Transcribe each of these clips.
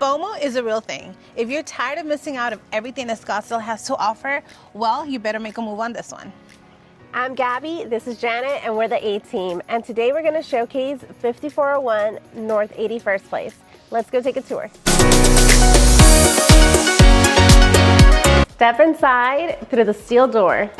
FOMO is a real thing. If you're tired of missing out of everything that Scottsdale has to offer, well, you better make a move on this one. I'm Gabby, this is Janet, and we're the A-Team. And today we're gonna showcase 5401 North 81st Place. Let's go take a tour. Step inside through the steel door.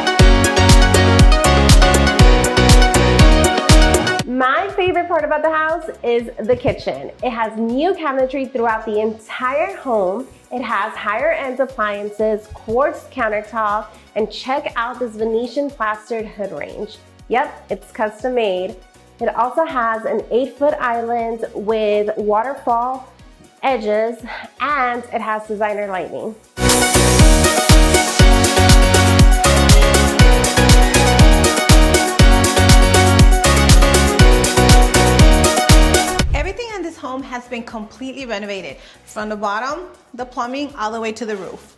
My favorite part about the house is the kitchen. It has new cabinetry throughout the entire home. It has higher end appliances, quartz countertop, and check out this Venetian plastered hood range. Yep, it's custom made. It also has an 8-foot island with waterfall edges, and it has designer lighting. Home has been completely renovated from the bottom, the plumbing, all the way to the roof.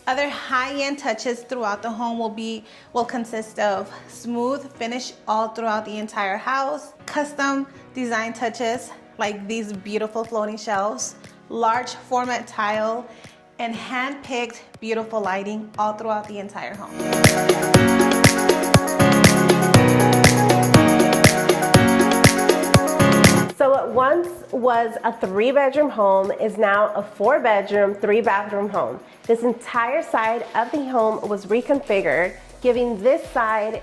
Other high-end touches throughout the home will consist of smooth finish all throughout the entire house, custom design touches like these beautiful floating shelves, large format tile, and hand-picked beautiful lighting all throughout the entire home. So what once was a 3-bedroom home is now a 4-bedroom, 3-bathroom home. This entire side of the home was reconfigured, giving this side,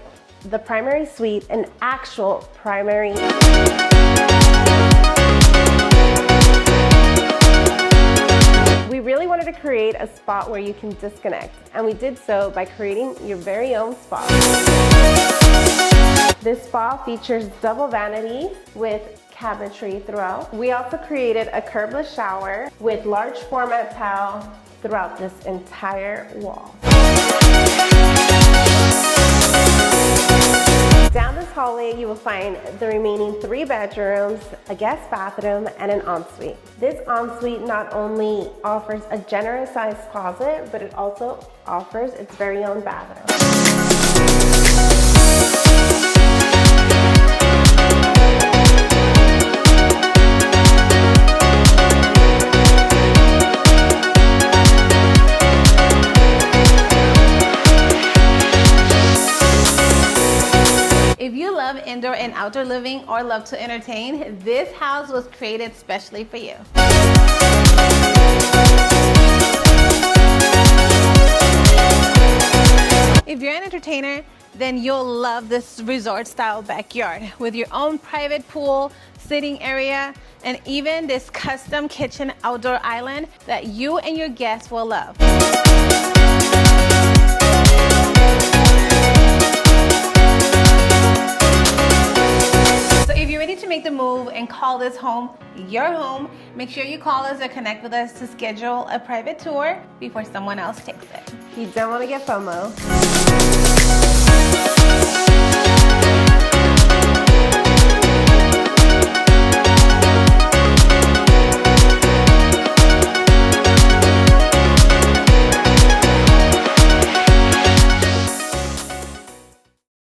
the primary suite, an actual primary. We really wanted to create a spot where you can disconnect, and we did so by creating your very own spa. This spa features double vanity with cabinetry throughout. We also created a curbless shower with large format towel throughout this entire wall. Down this hallway, you will find the remaining 3 bedrooms, a guest bathroom, and an ensuite. This ensuite not only offers a generous sized closet, but it also offers its very own bathroom. If you love indoor and outdoor living or love to entertain, this house was created specially for you. If you're an entertainer, then you'll love this resort-style backyard with your own private pool, sitting area, and even this custom kitchen outdoor island that you and your guests will love. If you're ready to make the move and call this home your home, make sure you call us or connect with us to schedule a private tour before someone else takes it. You don't want to get FOMO.